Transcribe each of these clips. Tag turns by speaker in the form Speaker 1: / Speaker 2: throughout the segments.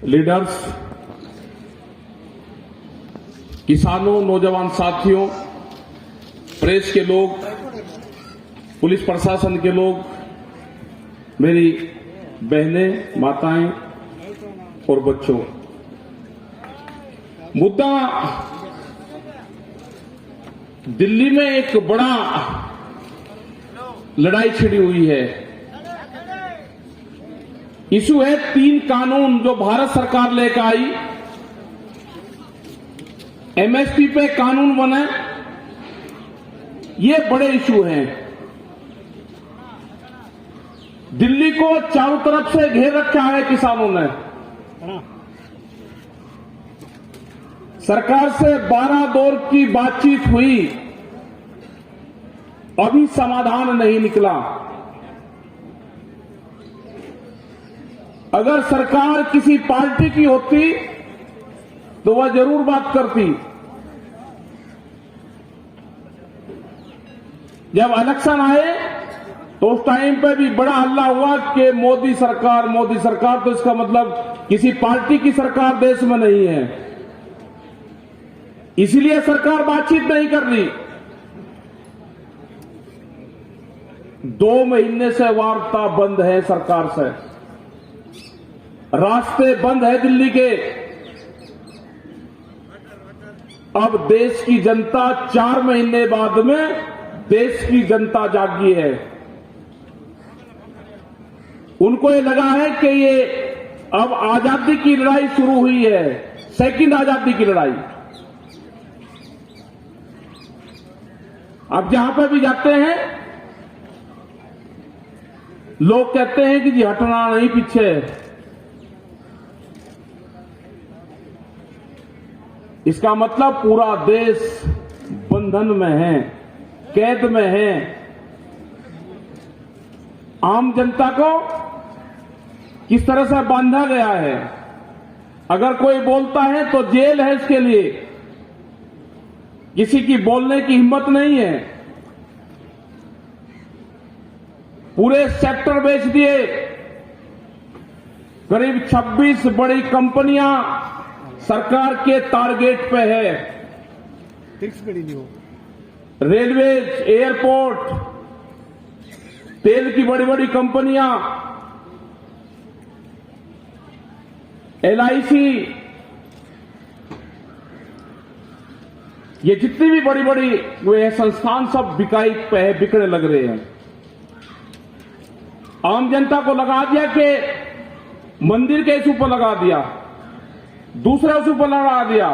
Speaker 1: Leaders, किसानों, नौजवान साथियों, प्रेस के लोग, पुलिस प्रशासन के लोग, मेरी बहनें, माताएं और बच्चों, मुद्दा दिल्ली में एक बड़ा लड़ाई छिड़ी हुई है। इशू है 3 कानून जो भारत सरकार लेकर आई। एमएसपी पे कानून बने, ये बड़े इशू हैं। दिल्ली को चारों तरफ से घेर रखा है किसानों ने। सरकार से 12 दौर की बातचीत हुई, अभी समाधान नहीं निकला। अगर सरकार किसी पार्टी की होती तो वह जरूर बात करती। जब इलेक्शन आए तो उस टाइम पे भी बड़ा हल्ला हुआ कि मोदी सरकार, मोदी सरकार, तो इसका मतलब किसी पार्टी की सरकार देश में नहीं है, इसलिए सरकार बातचीत नहीं कर रही। 2 महीने से वार्ता बंद है सरकार से, रास्ते बंद है दिल्ली के। अब देश की जनता 4 महीने बाद में देश की जनता जागी है। उनको ये लगा है कि ये अब आजादी की लड़ाई शुरू हुई है, सेकंड आजादी की लड़ाई। अब जहां पर भी जाते हैं लोग कहते हैं कि जी हटना नहीं पीछे। इसका मतलब पूरा देश बंधन में है, कैद में है। आम जनता को किस तरह से बांधा गया है। अगर कोई बोलता है तो जेल है इसके लिए, किसी की बोलने की हिम्मत नहीं है। पूरे सेक्टर बेच दिए। करीब 26 बड़ी कंपनियां सरकार के टारगेट पे है। रेलवे, एयरपोर्ट, तेल की बड़ी बड़ी कंपनियां, एलआईसी, ये जितनी भी बड़ी बड़ी वे संस्थान सब बिकाई पे है, बिकने लग रहे हैं। आम जनता को लगा दिया कि मंदिर के इशू पर लगा दिया, दूसरे इशू पर लगा दिया,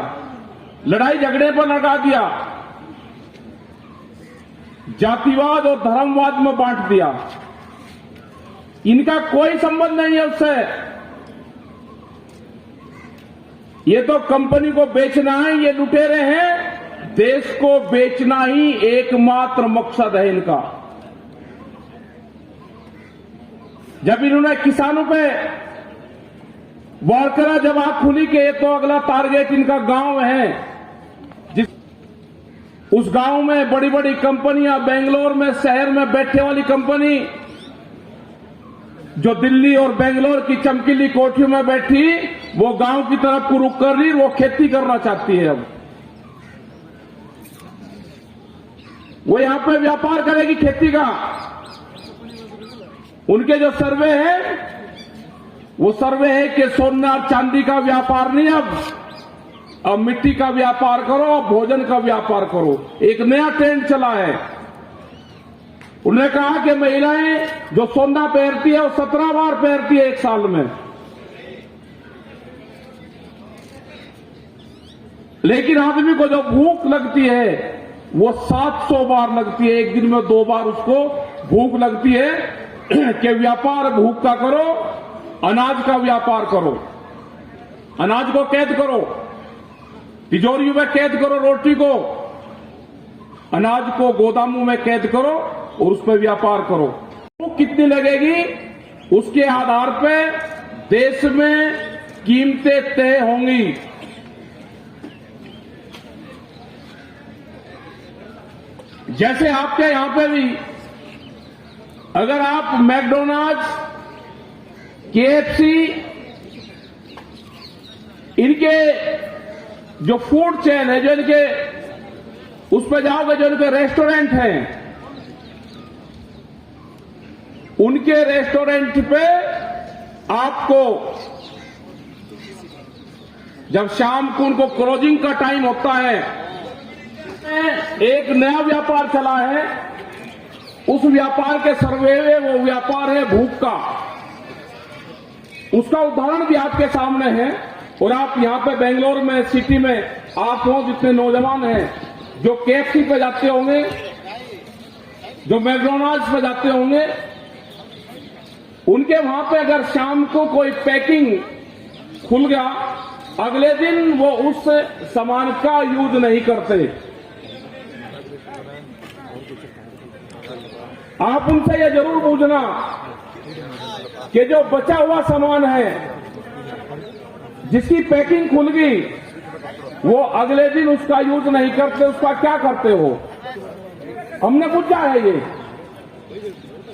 Speaker 1: लड़ाई झगड़े पर लगा दिया, जातिवाद और धर्मवाद में बांट दिया। इनका कोई संबंध नहीं है उससे। ये तो कंपनी को बेचना है, ये लुटेरे हैं। देश को बेचना ही एकमात्र मकसद है इनका। जब इन्होंने किसानों पे वार करा, जब आंख खुली कि ये तो अगला टारगेट इनका गांव है, उस गांव में बड़ी बड़ी कंपनियां, बेंगलोर में शहर में बैठे वाली कंपनी जो दिल्ली और बेंगलोर की चमकीली कोठियों में बैठी, वो गांव की तरफ को रुख कर रही, वो खेती करना चाहती है। अब वो यहां पे व्यापार करेगी खेती का। उनके जो सर्वे है, वो सर्वे है कि सोना और चांदी का व्यापार नहीं, अब मिट्टी का व्यापार करो, अब भोजन का व्यापार करो। एक नया ट्रेंड चला है। उन्होंने कहा कि महिलाएं जो सोना पहनती है वो 17 बार पहनती है 1 साल में, लेकिन आदमी को जो भूख लगती है वो 700 बार लगती है। एक दिन में 2 बार उसको भूख लगती है। कि व्यापार भूख का करो, अनाज का व्यापार करो। अनाज को कैद करो, तिजोरियों में कैद करो, रोटी को, अनाज को गोदामों में कैद करो और उस पर व्यापार करो। भूख कितनी लगेगी उसके आधार पे देश में कीमतें तय होंगी। जैसे आपके यहां पे भी अगर आप मैकडोनाल्ड्स, केएफसी इनके जो फूड चेन है, जो इनके उस पर जाओगे, जो इनके रेस्टोरेंट हैं, उनके रेस्टोरेंट पे आपको जब शाम को उनको क्लोजिंग का टाइम होता है, एक नया व्यापार चला है। उस व्यापार के सर्वे में वो व्यापार है भूख का। उसका उदाहरण भी आपके सामने है। और आप यहां पे बेंगलोर में सिटी में आप हो, जितने नौजवान हैं जो केएफसी पे जाते होंगे, जो मैकडॉनल्ड्स पे जाते होंगे, उनके वहां पे अगर शाम को कोई पैकिंग खुल गया, अगले दिन वो उस सामान का यूज नहीं करते। आप उनसे ये जरूर पूछना कि जो बचा हुआ सामान है, जिसकी पैकिंग खुल गई, वो अगले दिन उसका यूज नहीं करते, उसका क्या करते हो? हमने पूछा है ये,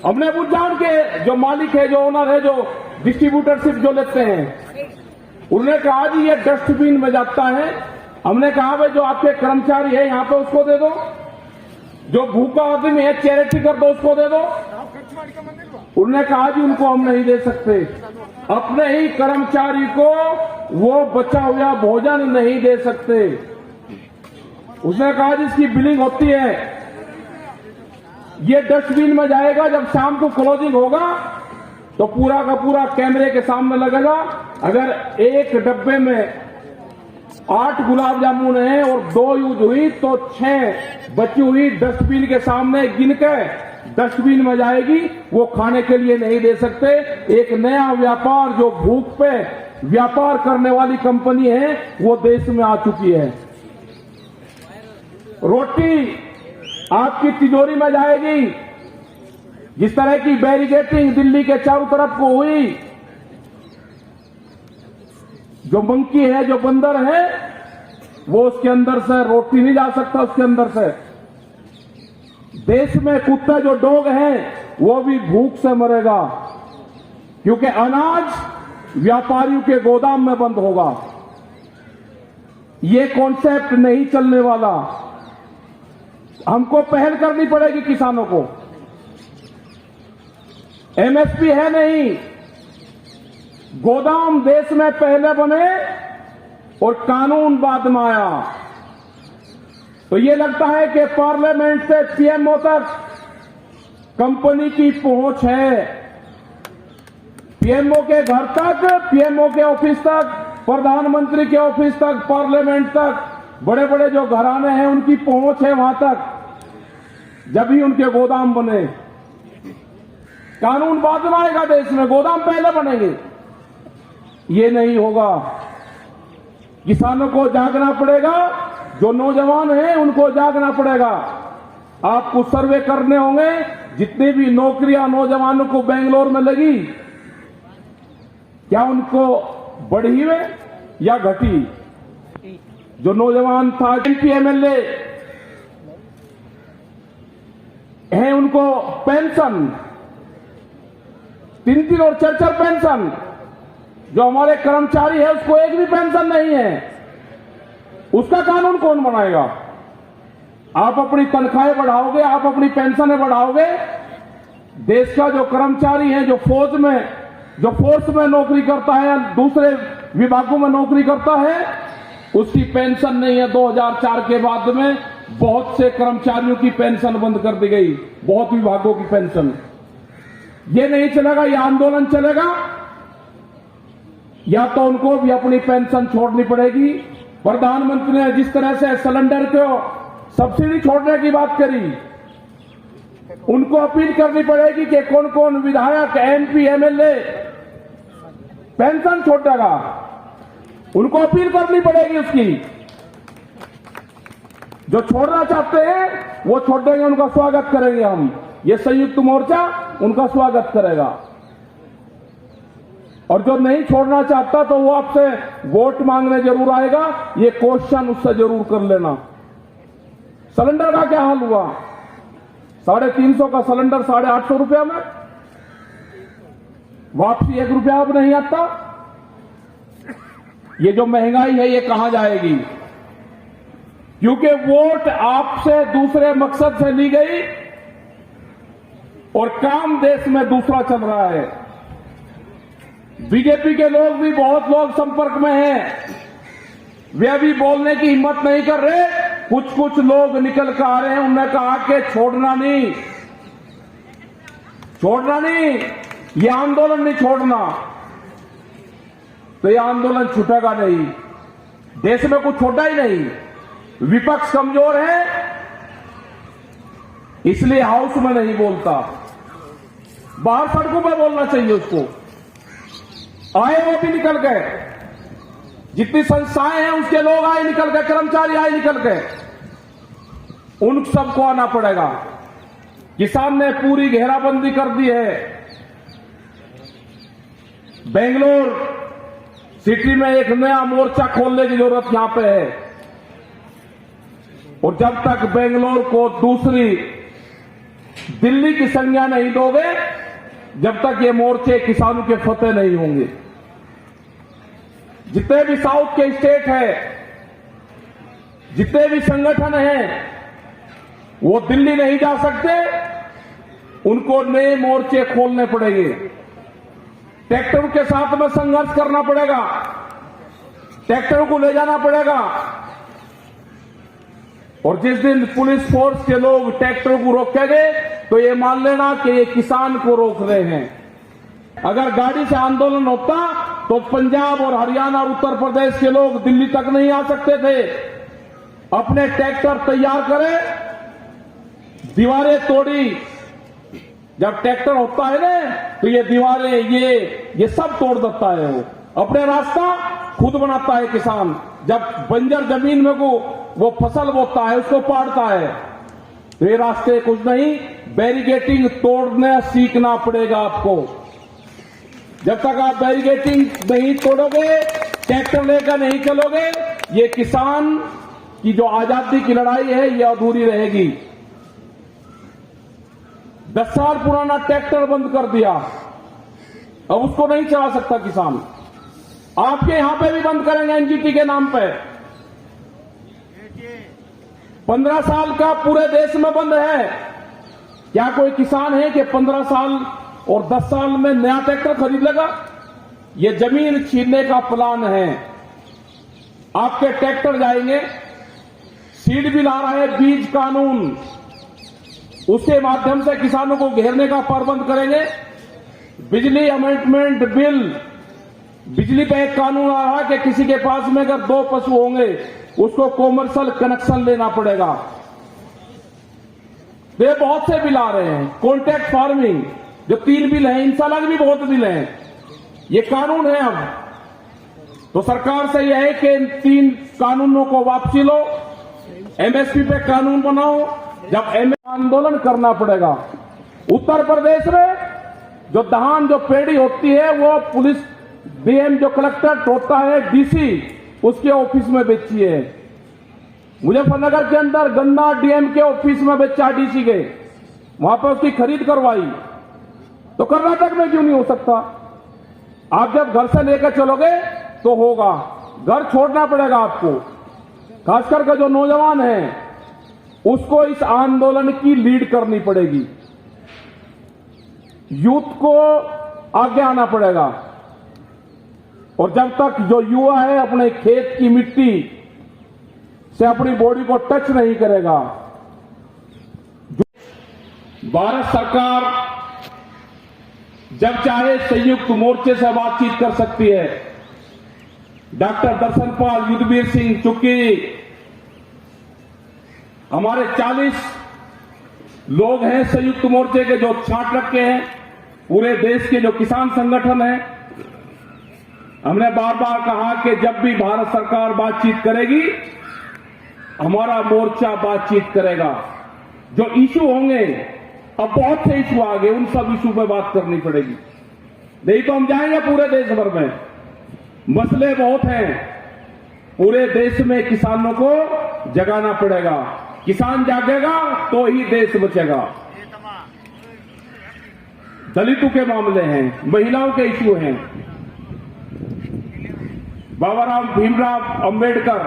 Speaker 1: हमने पूछा उनके जो मालिक है, जो ओनर है, जो डिस्ट्रीब्यूटरशिप जो लेते हैं, उन्होंने कहा जी ये डस्टबिन में जाता है। हमने कहा भाई जो आपके कर्मचारी है यहां पे उसको दे दो, जो भूखा आदमी है चैरिटी कर दो, उसको दे दो। उन्होंने कहा जी उनको हम नहीं दे सकते, अपने ही कर्मचारी को वो बचा हुआ भोजन नहीं दे सकते। उसने कहा जिसकी बिलिंग होती है ये डस्टबिन में जाएगा, जब शाम को क्लोजिंग होगा तो पूरा का पूरा कैमरे के सामने लगेगा। अगर एक डब्बे में 8 गुलाब जामुन है और 2 यूज हुई तो 6 बची हुई डस्टबिन के सामने गिन के डस्टबिन में जाएगी, वो खाने के लिए नहीं दे सकते। एक नया व्यापार जो भूख पे व्यापार करने वाली कंपनी है वो देश में आ चुकी है। रोटी आपकी तिजोरी में जाएगी। जिस तरह की बैरिकेटिंग दिल्ली के चारों तरफ को हुई, जो मंकी है, जो बंदर है, वो उसके अंदर से रोटी नहीं जा सकता। उसके अंदर से देश में कुत्ता जो डॉग है वो भी भूख से मरेगा, क्योंकि अनाज व्यापारियों के गोदाम में बंद होगा। ये कॉन्सेप्ट नहीं चलने वाला। हमको पहल करनी पड़ेगी किसानों को। एमएसपी है नहीं, गोदाम देश में पहले बने और कानून बाद में आया। तो ये लगता है कि पार्लियामेंट से पीएमओ तक कंपनी की पहुंच है। पीएमओ के घर तक, पीएमओ के ऑफिस तक, प्रधानमंत्री के ऑफिस तक, पार्लियामेंट तक, बड़े बड़े जो घराने हैं उनकी पहुंच है वहां तक, जब ही उनके गोदाम बने। कानून बाद में आएगा देश में, गोदाम पहले बनेंगे। ये नहीं होगा। किसानों को जागना पड़ेगा, जो नौजवान हैं उनको जागना पड़ेगा। आपको सर्वे करने होंगे, जितनी भी नौकरियां नौजवानों को बेंगलोर में लगी, क्या उनको बढ़ी हुए या घटी? जो नौजवान था एमपी एमएलए हैं उनको पेंशन 3-3 और 4-4 पेंशन। जो हमारे कर्मचारी है उसको एक भी पेंशन नहीं है। उसका कानून कौन बनाएगा? आप अपनी तनख्वाहें बढ़ाओगे, आप अपनी पेंशनें बढ़ाओगे। देश का जो कर्मचारी है, जो फौज में, जो फोर्स में नौकरी करता है, दूसरे विभागों में नौकरी करता है, उसकी पेंशन नहीं है। 2004 के बाद में बहुत से कर्मचारियों की पेंशन बंद कर दी गई, बहुत विभागों की पेंशन। ये नहीं चलेगा, ये आंदोलन चलेगा। या तो उनको भी अपनी पेंशन छोड़नी पड़ेगी। प्रधानमंत्री ने जिस तरह से सिलेंडर को सब्सिडी छोड़ने की बात करी, उनको अपील करनी पड़ेगी कि कौन कौन विधायक, एमपी, एमएलए पेंशन छोड़ेगा, उनको अपील करनी पड़ेगी उसकी। जो छोड़ना चाहते हैं वो छोड़ देंगे, उनका स्वागत करेंगे हम। ये संयुक्त मोर्चा उनका स्वागत करेगा। और जो नहीं छोड़ना चाहता तो वो आपसे वोट मांगने जरूर आएगा। ये क्वेश्चन उससे जरूर कर लेना। सिलेंडर का क्या हाल हुआ? 350 का सिलेंडर 850 रुपया में, वापसी 1 रुपया अब नहीं आता। ये जो महंगाई है ये कहां जाएगी? क्योंकि वोट आपसे दूसरे मकसद से ली गई और काम देश में दूसरा चल रहा है। बीजेपी के लोग भी बहुत लोग संपर्क में हैं, वे अभी बोलने की हिम्मत नहीं कर रहे। कुछ कुछ लोग निकल कर आ रहे हैं, उन्होंने कहा कि छोड़ना नहीं, ये आंदोलन नहीं छोड़ना। तो ये आंदोलन छूटेगा नहीं, देश में कुछ छोटा ही नहीं। विपक्ष कमजोर है, इसलिए हाउस में नहीं बोलता, बाहर सड़कों पर बोलना चाहिए उसको। आए वो भी निकल गए, जितनी संस्थाएं हैं उसके लोग आए निकल गए, कर्मचारी आए निकल गए, उन सबको आना पड़ेगा। किसान ने पूरी घेराबंदी कर दी है। बेंगलोर सिटी में एक नया मोर्चा खोलने की जरूरत यहां पे है। और जब तक बेंगलोर को दूसरी दिल्ली की संज्ञा नहीं दोगे, जब तक ये मोर्चे किसानों के फतेह नहीं होंगे। जितने भी साउथ के स्टेट है, जितने भी संगठन हैं, वो दिल्ली नहीं जा सकते, उनको नए मोर्चे खोलने पड़ेंगे। ट्रैक्टर के साथ में संघर्ष करना पड़ेगा, ट्रैक्टर को ले जाना पड़ेगा। और जिस दिन पुलिस फोर्स के लोग ट्रैक्टर को रोकेंगे तो ये मान लेना कि ये किसान को रोक रहे हैं। अगर गाड़ी से आंदोलन होता तो पंजाब और हरियाणा और उत्तर प्रदेश के लोग दिल्ली तक नहीं आ सकते थे। अपने ट्रैक्टर तैयार करें, दीवारें तोड़ी। जब ट्रैक्टर होता है ना तो ये दीवारें ये सब तोड़ देता है। वो अपने रास्ता खुद बनाता है किसान। जब बंजर जमीन में वो फसल बोता है, उसको पाड़ता है। तो ये रास्ते कुछ नहीं, बैरिकेटिंग तोड़ने सीखना पड़ेगा आपको। जब तक आप बैरिकेटिंग नहीं तोड़ोगे, ट्रैक्टर लेकर नहीं चलोगे, ये किसान की जो आजादी की लड़ाई है ये अधूरी रहेगी। 10 साल पुराना ट्रैक्टर बंद कर दिया, अब उसको नहीं चला सकता किसान। आपके यहां पे भी बंद करेंगे एनजीटी के नाम पे। 15 साल का पूरे देश में बंद है। क्या कोई किसान है कि 15 साल और 10 साल में नया ट्रैक्टर खरीद लेगा? ये जमीन छीनने का प्लान है। आपके ट्रैक्टर जाएंगे, सीड भी ला रहा है बीज कानून, उसके माध्यम से किसानों को घेरने का प्रबंध करेंगे। बिजली अमेंडमेंट बिल, बिजली पे एक कानून आ रहा है कि किसी के पास में अगर 2 पशु होंगे उसको कॉमर्शियल कनेक्शन लेना पड़ेगा। वे बहुत से बिल आ रहे हैं। कॉन्ट्रैक्ट फार्मिंग, जो 3 बिल हैं, इंशाल्लाह भी बहुत बिल हैं। ये कानून है। अब तो सरकार से यह है कि इन 3 कानूनों को वापसी लो, एमएसपी पे कानून बनाओ। जब आंदोलन करना पड़ेगा। उत्तर प्रदेश में जो धान जो पेड़ी होती है वो पुलिस डीएम जो कलेक्टर होता है डीसी, उसके ऑफिस में बेची है। मुजफ्फरनगर के अंदर गन्ना डीएम के ऑफिस में बेचा डीसी के, वहां पर उसकी खरीद करवाई। तो कर्नाटक में क्यों नहीं हो सकता? आप जब घर से लेकर चलोगे तो होगा। घर छोड़ना पड़ेगा आपको। खास करके जो नौजवान है उसको इस आंदोलन की लीड करनी पड़ेगी। यूथ को आगे आना पड़ेगा। और जब तक जो युवा है अपने खेत की मिट्टी से अपनी बॉडी को टच नहीं करेगा, भारत सरकार जब चाहे संयुक्त मोर्चे से बातचीत कर सकती है। डॉक्टर दर्शनपाल, युद्धवीर सिंह, चुक्की, हमारे 40 लोग हैं संयुक्त मोर्चे के जो छांट रखे हैं। पूरे देश के जो किसान संगठन हैं, हमने बार बार कहा कि जब भी भारत सरकार बातचीत करेगी, हमारा मोर्चा बातचीत करेगा। जो इशू होंगे, अब बहुत से इशू आ गए, उन सब इशू पे बात करनी पड़ेगी। नहीं तो हम जाएंगे पूरे देश भर में। मसले बहुत हैं, पूरे देश में किसानों को जगाना पड़ेगा। किसान जागेगा तो ही देश बचेगा। दलितों के मामले हैं, महिलाओं के इशू हैं। बाबा भीमराव अंबेडकर,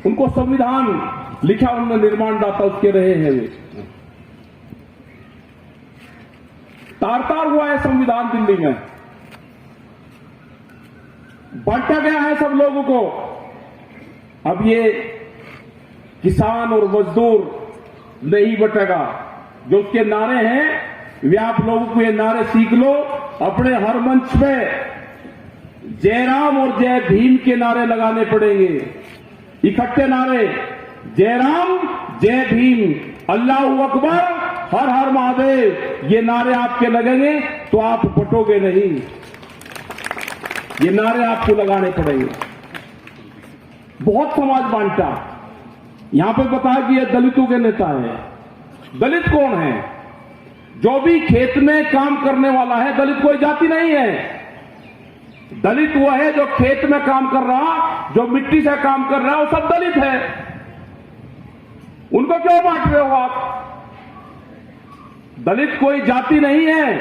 Speaker 1: उनको संविधान लिखा, उन्होंने निर्माणदाता उसके रहे हैं वे। तार तार हुआ है संविधान दिल्ली में, बांटा गया है सब लोगों को। अब ये किसान और मजदूर नहीं बटेगा। जो उसके नारे हैं वे आप लोगों को ये नारे सीख लो। अपने हर मंच पे जय राम और जय भीम के नारे लगाने पड़ेंगे, इकट्ठे नारे। जय राम जय भीम, अल्लाहू अकबर, हर हर महादेव, ये नारे आपके लगेंगे तो आप बटोगे नहीं। ये नारे आपको लगाने पड़ेंगे। बहुत समाज बांटा। यहां पे बताया कि ये दलितों के नेता है। दलित कौन है? जो भी खेत में काम करने वाला है। दलित कोई जाति नहीं है। दलित वो है जो खेत में काम कर रहा, जो मिट्टी से काम कर रहा है, वो सब दलित है। उनको क्यों बांट रहे हो आप? दलित कोई जाति नहीं है।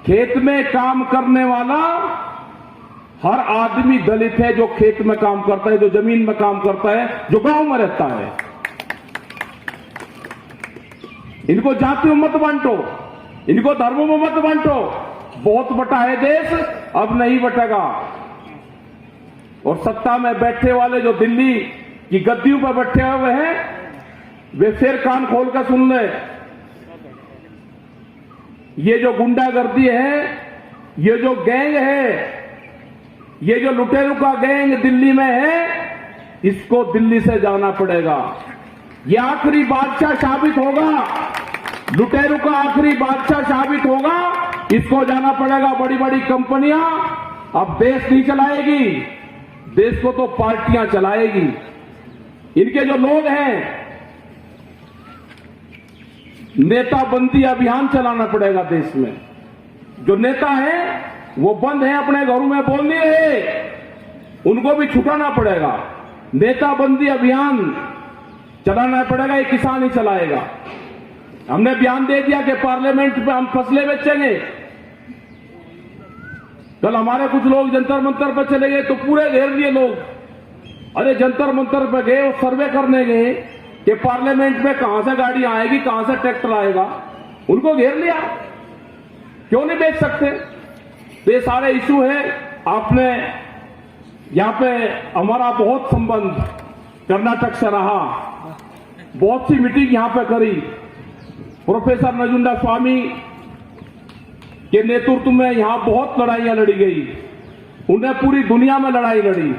Speaker 1: खेत में काम करने वाला हर आदमी दलित है, जो खेत में काम करता है, जो जमीन में काम करता है, जो गांव में रहता है। इनको जाति में मत बांटो, इनको धर्मों में मत बांटो। बहुत बटा है देश, अब नहीं बटेगा। और सत्ता में बैठे वाले जो दिल्ली की गद्दियों पर बैठे हुए हैं, वे फिर कान खोल कर सुन ले। ये जो गुंडागर्दी है, ये जो गैंग है, ये जो लुटेरों का गैंग दिल्ली में है, इसको दिल्ली से जाना पड़ेगा। ये आखिरी बादशाह साबित होगा, लुटेरों का आखिरी बादशाह साबित होगा। इसको जाना पड़ेगा। बड़ी बड़ी कंपनियां अब देश नहीं चलाएगी, देश को तो पार्टियां चलाएगी। इनके जो लोग हैं, नेताबंदी अभियान चलाना पड़ेगा देश में। जो नेता है वो बंद है, अपने घरों में बोल नहीं रहे, उनको भी छुटाना पड़ेगा। नेताबंदी अभियान चलाना पड़ेगा। ये किसान ही चलाएगा। हमने बयान दे दिया कि पार्लियामेंट में हम फसलें बेचेंगे। कल हमारे कुछ लोग जंतर मंतर पर चले गए तो पूरे घेर लिए लोग। अरे जंतर मंतर पर गए और सर्वे करने गए कि पार्लियामेंट में कहां से गाड़ी आएगी, कहां से ट्रैक्टर आएगा। उनको घेर लिया। क्यों नहीं बेच सकते? तो ये सारे इशू है। आपने यहां पे हमारा बहुत संबंध कर्नाटक से रहा, बहुत सी मीटिंग यहां पे करी। प्रोफेसर नजुंडा स्वामी के नेतृत्व में यहां बहुत लड़ाइयां लड़ी गई। उन्हें पूरी दुनिया में लड़ाई लड़ी।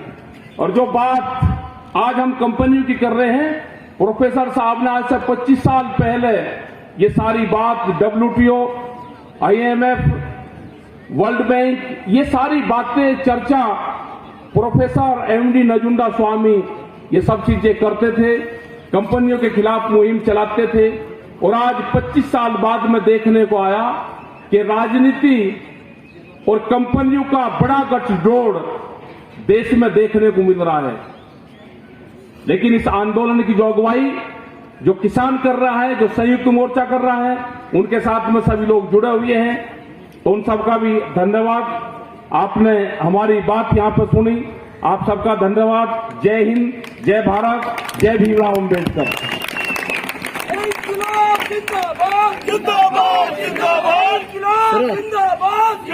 Speaker 1: और जो बात आज हम कंपनियों की कर रहे हैं, प्रोफेसर साहब ने आज से 25 साल पहले ये सारी बात WTO, IMF, वर्ल्ड बैंक, ये सारी बातें चर्चा प्रोफेसर MD नजुंडा स्वामी ये सब चीजें करते थे, कंपनियों के खिलाफ मुहिम चलाते थे। और आज 25 साल बाद में देखने को आया कि राजनीति और कंपनियों का बड़ा गठजोड़ देश में देखने को मिल रहा है। लेकिन इस आंदोलन की जो अगुवाई जो किसान कर रहा है, जो संयुक्त मोर्चा कर रहा है, उनके साथ में सभी लोग जुड़े हुए हैं। तो उन सबका भी धन्यवाद। आपने हमारी बात यहां पर सुनी, आप सबका धन्यवाद। जय हिंद, जय भारत, जय भीमराव अम्बेडकर।
Speaker 2: जिंदाबाद जिंदाबाद जिंदाबाद जिंदाबाद।